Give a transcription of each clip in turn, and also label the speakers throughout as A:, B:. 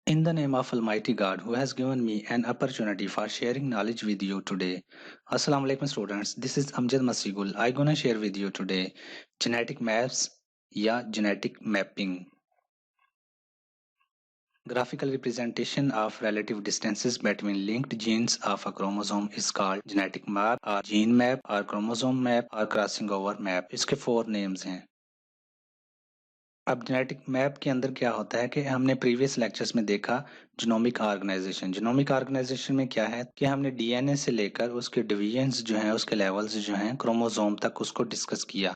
A: In the name of Almighty God who has given me an opportunity for sharing knowledge with you today. Assalamu alaikum students, this is Amjad Masigul. I gonna share with you today genetic maps या genetic mapping. Graphical representation of relative distances between linked genes of a chromosome is called genetic map or gene map or chromosome map or crossing over map. इसके 4 names हैं. अब genetic map के अंदर क्या होता है कि हमने प्रीवियस लेक्चर्स में देखा जीनोमिक ऑर्गेनाइजेशन में क्या है कि हमने डीएनए से लेकर उसके डिवीजन्स जो हैं उसके लेवल्स जो हैं क्रोमोसोम तक उसको डिस्कस किया।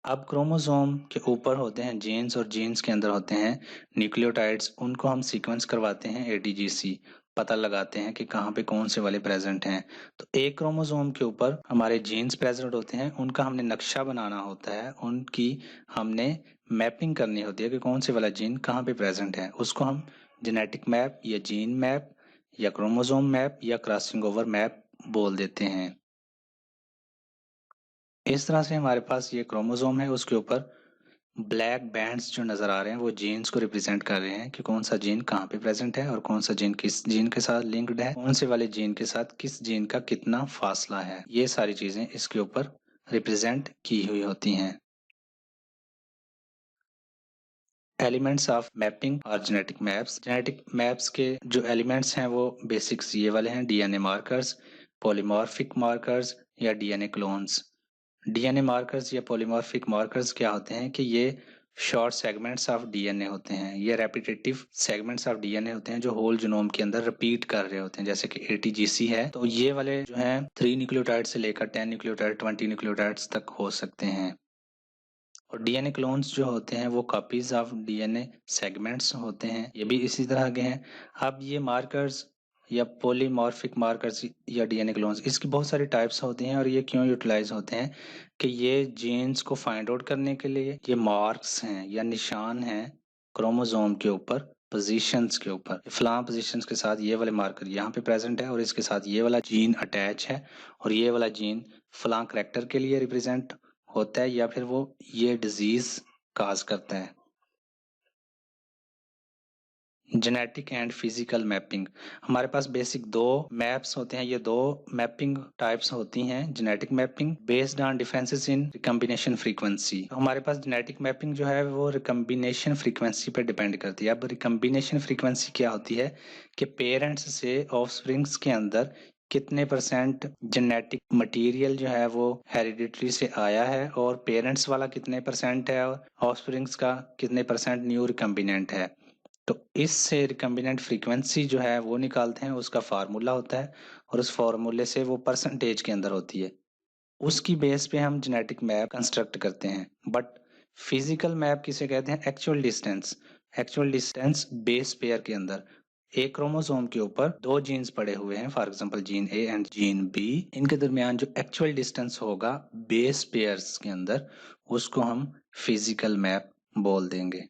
A: अब क्रोमोसोम के ऊपर होते हैं जीन्स और जीन्स के अंदर होते हैं न्यूक्लियोटाइड्स, उनको हम सीक्वेंस करवाते हैं एटीजीसी, पता लगाते हैं कि कहाँ पे कौन से वाले प्रेजेंट हैं। तो एक क्रोमोसोम के ऊपर हमारे जीन्स प्रेजेंट होते हैं, उनका हमने नक्शा बनाना होता है, उनकी हमने मैपिंग करनी होती है कि कौन से वाला जीन कहाँ पे प्रेजेंट है। उसको हम जेनेटिक मैप या जीन मैप या क्रोमोसोम मैप या क्रॉसिंग ओवर मैप बोल देते हैं। इस तरह से हमारे पास ये क्रोमोसोम है, उसके ऊपर ब्लैक बैंड्स जो नजर आ रहे हैं वो जीन्स को रिप्रेजेंट कर रहे हैं कि कौन सा जीन कहाँ पे प्रेजेंट है और कौन सा जीन किस जीन के साथ लिंक्ड है, कौन से वाले जीन के साथ किस जीन का कितना फासला है। ये सारी चीजें इसके ऊपर रिप्रेजेंट की हुई होती हैं। एलिमेंट्स ऑफ मैपिंग और जेनेटिक मैप्स के जो एलिमेंट्स हैं वो बेसिक्स ये वाले हैं: डीएनए मार्कर्स, पॉलीमॉर्फिक मार्कर्स या डीएनए क्लोन्स। डीएनए मार्कर्स या पॉलीमॉर्फिक मार्कर्स क्या होते हैं कि ये शॉर्ट सेगमेंट्स ऑफ डीएनए होते हैं, ये रेपिटेटिव सेगमेंट्स ऑफ डीएनए होते हैं जो होल जीनोम के अंदर रिपीट कर रहे होते हैं। जैसे कि एटीजीसी है तो ये वाले जो हैं 3 न्यूक्लियोटाइड से लेकर 10 न्यूक्लियोटाइड 20 न्यूक्लियोटाइड्स तक हो सकते हैं। और डीएनए क्लोन्स जो होते हैं वो कॉपीज ऑफ डीएनए सेगमेंट्स होते हैं, ये भी इसी तरह के हैं। अब ये मार्कर्स या पॉलीमॉर्फिक मार्कर्स या डीएनए क्लोन्स, इसकी बहुत सारी टाइप्स होती हैं और ये क्यों यूटिलाइज होते हैं कि ये जीन्स को फाइंड आउट करने के लिए ये मार्क्स हैं या निशान हैं क्रोमोसोम के ऊपर, पोजीशंस के ऊपर। फलां पोजीशंस के साथ ये वाले मार्कर यहाँ पे प्रेजेंट है और इसके साथ ये वाला जीन अटैच है और ये वाला जीन फलां करेक्टर के लिए रिप्रेजेंट होता है या फिर वो ये डिजीज काज करता है। जेनेटिक एंड फिजिकल मैपिंग, हमारे पास बेसिक 2 मैप्स होते हैं, ये 2 मैपिंग टाइप्स होती हैं। Genetic mapping based on differences in recombination frequency. हमारे पास जेनेटिक मैपिंग जो है वो रिकम्बिनेशन फ्रीक्वेंसी पर डिपेंड करती है। अब रिकम्बिनेशन फ्रीक्वेंसी क्या होती है कि पेरेंट्स से ऑफस्प्रिंग्स के अंदर कितने परसेंट जेनेटिक मटेरियल जो है वो हेरिडिटरी से आया है और पेरेंट्स वाला कितने परसेंट है और ऑफस्प्रिंग्स का कितने परसेंट न्यू रिकम्बिनेंट है। तो इससे रिकम्बिनेंट फ्रीक्वेंसी जो है वो निकालते हैं, उसका फार्मूला होता है और उस फार्मूले से वो परसेंटेज के अंदर होती है, उसकी बेस पे हम जेनेटिक मैप कंस्ट्रक्ट करते हैं। बट फिजिकल मैप किसे कहते हैं? एक्चुअल डिस्टेंस बेस पेयर के अंदर एक क्रोमोसोम के ऊपर 2 जीन्स पड़े हुए हैं, for example gene A and gene B, इनके दरमियान जो एक्चुअल डिस्टेंस होगा बेस पेयर्स के अंदर, उसको हम फिजिकल मैप बोल देंगे।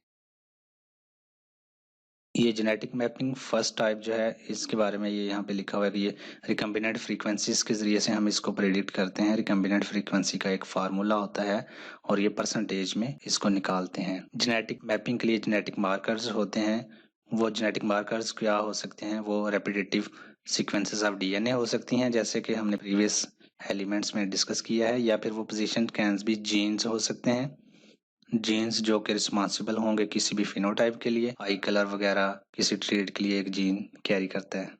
A: ये जेनेटिक मैपिंग फर्स्ट टाइप जो है इसके बारे में ये यहाँ पे लिखा हुआ है कि ये रिकम्बिनेंट फ्रीक्वेंसीज के जरिए से हम इसको प्रेडिक्ट करते हैं। रिकम्बिनेंट फ्रीक्वेंसी का एक फार्मूला होता है और ये परसेंटेज में इसको निकालते हैं। जेनेटिक मैपिंग के लिए जेनेटिक मार्कर्स होते हैं। वो जेनेटिक मार्कर्स क्या हो सकते हैं? वो रेपिटेटिव सीक्वेंसेस ऑफ डीएनए हो सकती हैं, जैसे कि हमने प्रीवियस एलिमेंट्स में डिस्कस किया है, या फिर वो पोजिशन कैंस भी जीन्स हो सकते हैं, जीन्स जो कि रिस्पॉन्सिबल होंगे किसी भी फिनोटाइप के लिए, आई कलर वगैरह किसी ट्रेड के लिए एक जीन कैरी करता है।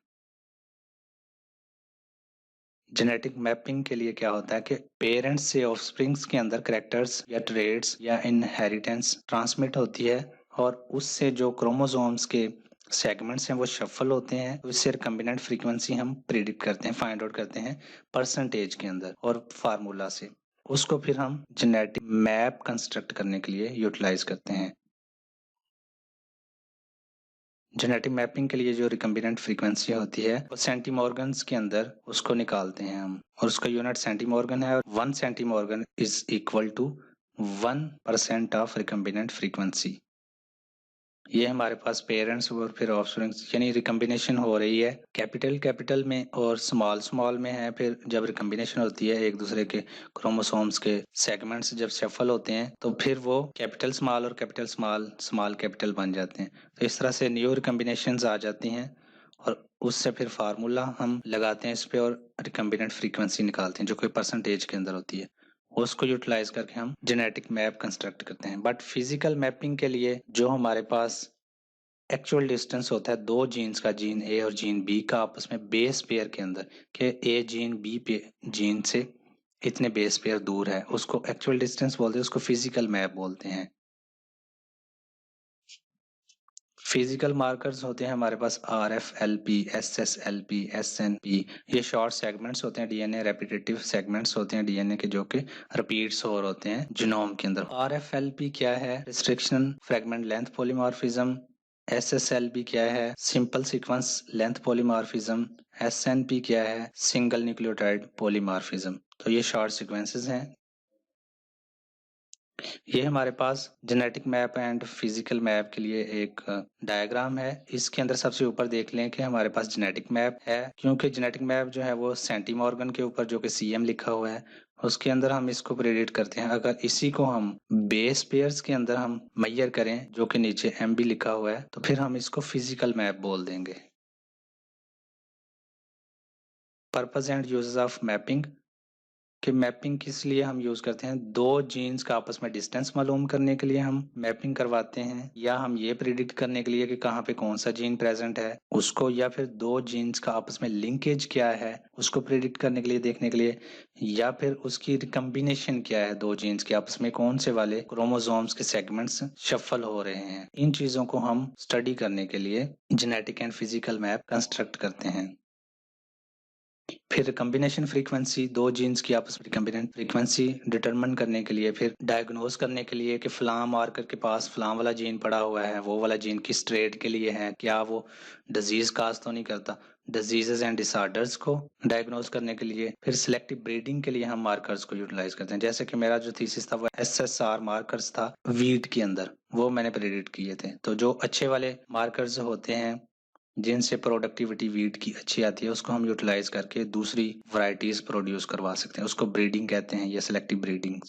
A: जेनेटिक मैपिंग के लिए क्या होता है कि पेरेंट्स से ऑफस्प्रिंग्स के अंदर कैरेक्टर्स या ट्रेड्स या इनहेरिटेंस ट्रांसमिट होती है और उससे जो क्रोमोसोम्स के सेगमेंट्स हैं वो शफल होते हैं, तो इससे रिकम्बिनेंट फ्रीक्वेंसी हम प्रिडिक्ट करते हैं, फाइंड आउट करते हैं परसेंटेज के अंदर और फार्मूला से। उसको फिर हम जेनेटिक मैप कंस्ट्रक्ट करने के लिए यूटिलाइज करते हैं। जेनेटिक मैपिंग के लिए जो रिकम्बिनेंट फ्रीक्वेंसी होती है वो सेंटीमॉर्गन्स के अंदर उसको निकालते हैं हम, और उसका यूनिट सेंटीमॉर्गन है और 1 centimorgan is equal to 1% of recombinant frequency. ये हमारे पास पेरेंट्स और फिर ऑफस्प्रिंग्स यानी रिकम्बिनेशन हो रही है, कैपिटल में और स्मॉल में है। फिर जब रिकम्बिनेशन होती है एक दूसरे के क्रोमोसोम्स के सेगमेंट्स जब शफल होते हैं तो फिर वो कैपिटल स्मॉल और कैपिटल स्मॉल कैपिटल बन जाते हैं। तो इस तरह से न्यू रिकम्बिनेशंस आ जाती हैं और उससे फिर फार्मूला हम लगाते हैं इस पे और रिकम्बिनेंट फ्रीक्वेंसी निकालते हैं जो कोई परसेंटेज के अंदर होती है। उसको यूटिलाइज करके हम जेनेटिक मैप कंस्ट्रक्ट करते हैं। बट फिजिकल मैपिंग के लिए जो हमारे पास एक्चुअल डिस्टेंस होता है दो जीन्स का, जीन ए और जीन बी का आपस में बेस पेयर के अंदर, कि ए जीन बी पे जीन से इतने बेस पेयर दूर है, उसको एक्चुअल डिस्टेंस बोलते हैं, उसको फिजिकल मैप बोलते हैं। फिजिकल मार्कर्स होते हैं हमारे पास RFLP, SSLP, SNP। ये शॉर्ट सेगमेंट्स होते हैं डीएनए, रेपिटेटिव सेगमेंट्स होते हैं डीएनए के जो कि रिपीट्स और होते हैं जीनोम के अंदर। RFLP क्या है? Restriction fragment length polymorphism. SSLP क्या है? Simple sequence length polymorphism. SNP क्या है? Single nucleotide polymorphism. तो ये शॉर्ट सीक्वेंसेस हैं। ये हमारे पास genetic map and physical map के लिए एक डायग्राम है। इसके अंदर सबसे ऊपर देख लें कि हमारे पास जेनेटिक मैप है, क्योंकि जेनेटिक मैप जो है वो सेंटीमॉर्गन के ऊपर जो कि CM लिखा हुआ है उसके अंदर हम इसको प्रेडिक्ट करते हैं। अगर इसी को हम बेस पेयर्स के अंदर हम मैयर करें जो कि नीचे MB लिखा हुआ है तो फिर हम इसको फिजिकल मैप बोल देंगे। Purpose and uses of mapping कि मैपिंग किस लिए हम यूज करते हैं? दो जीन्स का आपस में डिस्टेंस मालूम करने के लिए हम मैपिंग करवाते हैं, या हम ये प्रिडिक्ट करने के लिए कि कहाँ पे कौन सा जीन प्रेजेंट है उसको, या फिर दो जीन्स का आपस में लिंकेज क्या है उसको प्रिडिक्ट करने के लिए, देखने के लिए, या फिर उसकी रिकम्बिनेशन क्या है, दो जीन्स के आपस में कौन से वाले क्रोमोसोम्स के सेगमेंट्स शफल हो रहे हैं। इन चीजों को हम स्टडी करने के लिए genetic and physical map construct करते हैं। फिर रिकम्बिनेशन फ्रीक्वेंसी, दो जीन्स की आपस में रिकम्बिनेंट फ्रीक्वेंसी डिटरमिन करने के लिए, फिर डायग्नोज करने के लिए कि फलां मार्कर के पास फलां वाला जीन पड़ा हुआ है, वो वाला जीन किस ट्रेड के लिए है, क्या वो डिजीज काज तो नहीं करता। डिजीजेस एंड डिसऑर्डर्स को डायग्नोज करने के लिए फिर सिलेक्टिव ब्रीडिंग के लिए हम मार्कर्स को यूटिलाइज करते हैं। जैसे कि मेरा जो थीसिस था वो SSR मार्कर्स था वीट के अंदर, वो मैंने प्रेडिक्ट किए थे। तो जो अच्छे वाले मार्कर्स होते हैं जिनसे प्रोडक्टिविटी वीट की अच्छी आती है उसको हम यूटिलाइज करके दूसरी वैरायटीज प्रोड्यूस करवा सकते हैं, उसको ब्रीडिंग कहते हैं या सिलेक्टिव ब्रीडिंग।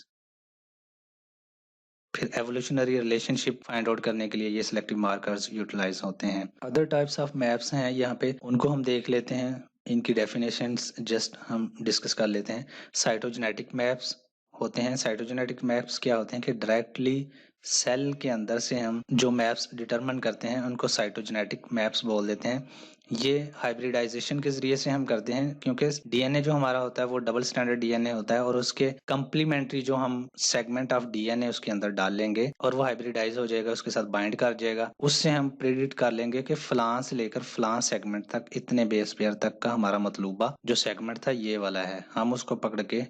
A: फिर एवोल्यूशनरी रिलेशनशिप फाइंड आउट करने के लिए ये सिलेक्टिव मार्कर्स यूटिलाइज होते हैं। अदर टाइप्स ऑफ मैप्स हैं यहाँ पे, उनको हम देख लेते हैं, इनकी डेफिनेशंस जस्ट हम डिस्कस कर लेते हैं। साइटोजेनेटिक मैप्स होते हैं। साइटोजेनेटिक मैप्स क्या होते हैं कि डायरेक्टली सेल के अंदर से हम जो मैप्स डिटरमिन करते हैं उनको साइटोजेनेटिक मैप्स बोल देते हैं। ये हाइब्रिडाइजेशन के जरिए से हम करते हैं, क्योंकि डीएनए जो हमारा होता है वो डबल स्टैंडर्ड डीएनए होता है और उसके कंप्लीमेंट्री जो हम सेगमेंट ऑफ डीएनए उसके अंदर डाल लेंगे और वो हाइब्रिडाइज हो जाएगा, उसके साथ बाइंड कर जाएगा। उससे हम प्रेडिक्ट कर लेंगे कि फलां से लेकर फलां सेगमेंट तक इतने बेस पेयर तक का हमारा मतलूबा जो सेगमेंट था ये वाला है, हम उसको पकड़ के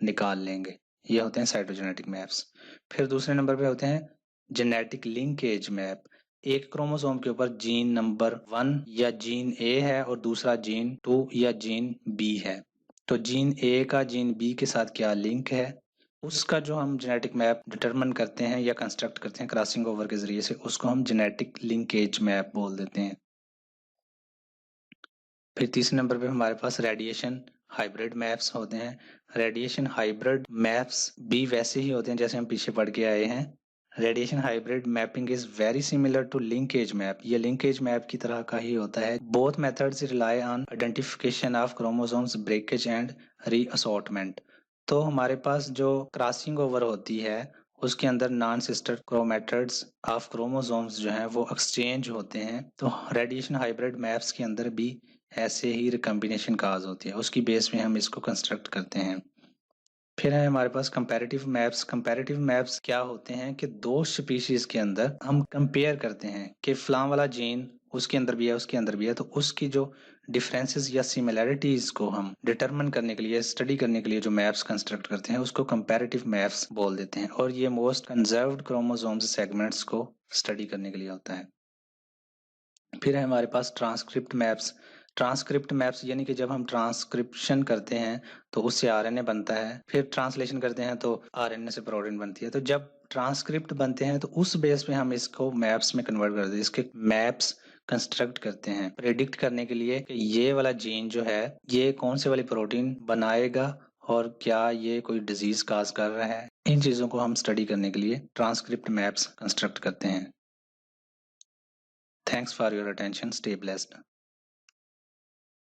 A: निकाल लेंगे। ये होते हैं साइटोजेनेटिक मैप्स। फिर दूसरे नंबर पे होते हैं जेनेटिक लिंकेज मैप। एक क्रोमोसोम के ऊपर जीन नंबर 1 या जीन A है और दूसरा जीन 2 या जीन B है, तो जीन A का जीन B के साथ क्या लिंक है उसका जो हम जेनेटिक मैप डिटरमिन करते हैं या कंस्ट्रक्ट करते हैं क्रॉसिंग ओवर के जरिए से, उसको हम जेनेटिक लिंकेज मैप बोल देते हैं। फिर तीसरे नंबर पे हमारे पास रेडिएशन हाइब्रिड मैप्स होते हैं। रेडिएशन हाइब्रिड मैप्स भी वैसे ही होते हैं जैसे हम पीछे पढ़ के आए हैं। Radiation hybrid mapping is very similar to linkage map. ये लिंकेज मैप की तरह का ही होता है। Both methods rely on identification of chromosomes breakage and reassortment. तो हमारे पास जो क्रॉसिंग ओवर होती है उसके अंदर non sister chromatids of chromosomes जो हैं वो एक्सचेंज होते हैं। तो रेडिएशन हाइब्रिड मैप्स के अंदर भी ऐसे ही रिकम्बिनेशन काज होती है, उसकी बेस में हम इसको कंस्ट्रक्ट करते हैं। फिर है हमारे पास कंपैरेटिव मैप्स। कंपैरेटिव मैप्स क्या होते हैं कि दो स्पीशीज के अंदर हम कंपेयर करते हैं कि फलां वाला जीन उसके अंदर भी है उसके अंदर भी है, तो उसकी जो डिफरेंसेस या सिमिलैरिटीज को हम डिटरमिन करने के लिए, स्टडी करने के लिए जो मैप्स कंस्ट्रक्ट करते हैं उसको कंपैरेटिव मैप्स बोल देते हैं। और ये मोस्ट कंजर्व्ड क्रोमोसोम्स सेगमेंट्स को स्टडी करने के लिए होता है। फिर है हमारे पास ट्रांसक्रिप्ट मैप्स। ट्रांसक्रिप्ट मैप्स यानी कि जब हम ट्रांसक्रिप्शन करते हैं तो उससे आरएनए बनता है, फिर ट्रांसलेशन करते हैं तो आरएनए से प्रोटीन बनती है। तो जब ट्रांसक्रिप्ट बनते हैं तो उस बेस पे हम इसको मैप्स में कन्वर्ट करते हैं, इसके मैप्स कंस्ट्रक्ट करते हैं प्रेडिक्ट करने के लिए कि ये वाला जीन जो है ये कौन से वाली प्रोटीन बनाएगा और क्या ये कोई डिजीज काज कर रहा है। इन चीजों को हम स्टडी करने के लिए ट्रांसक्रिप्ट मैप्स कंस्ट्रक्ट करते हैं। Thanks for your attention, stay blessed.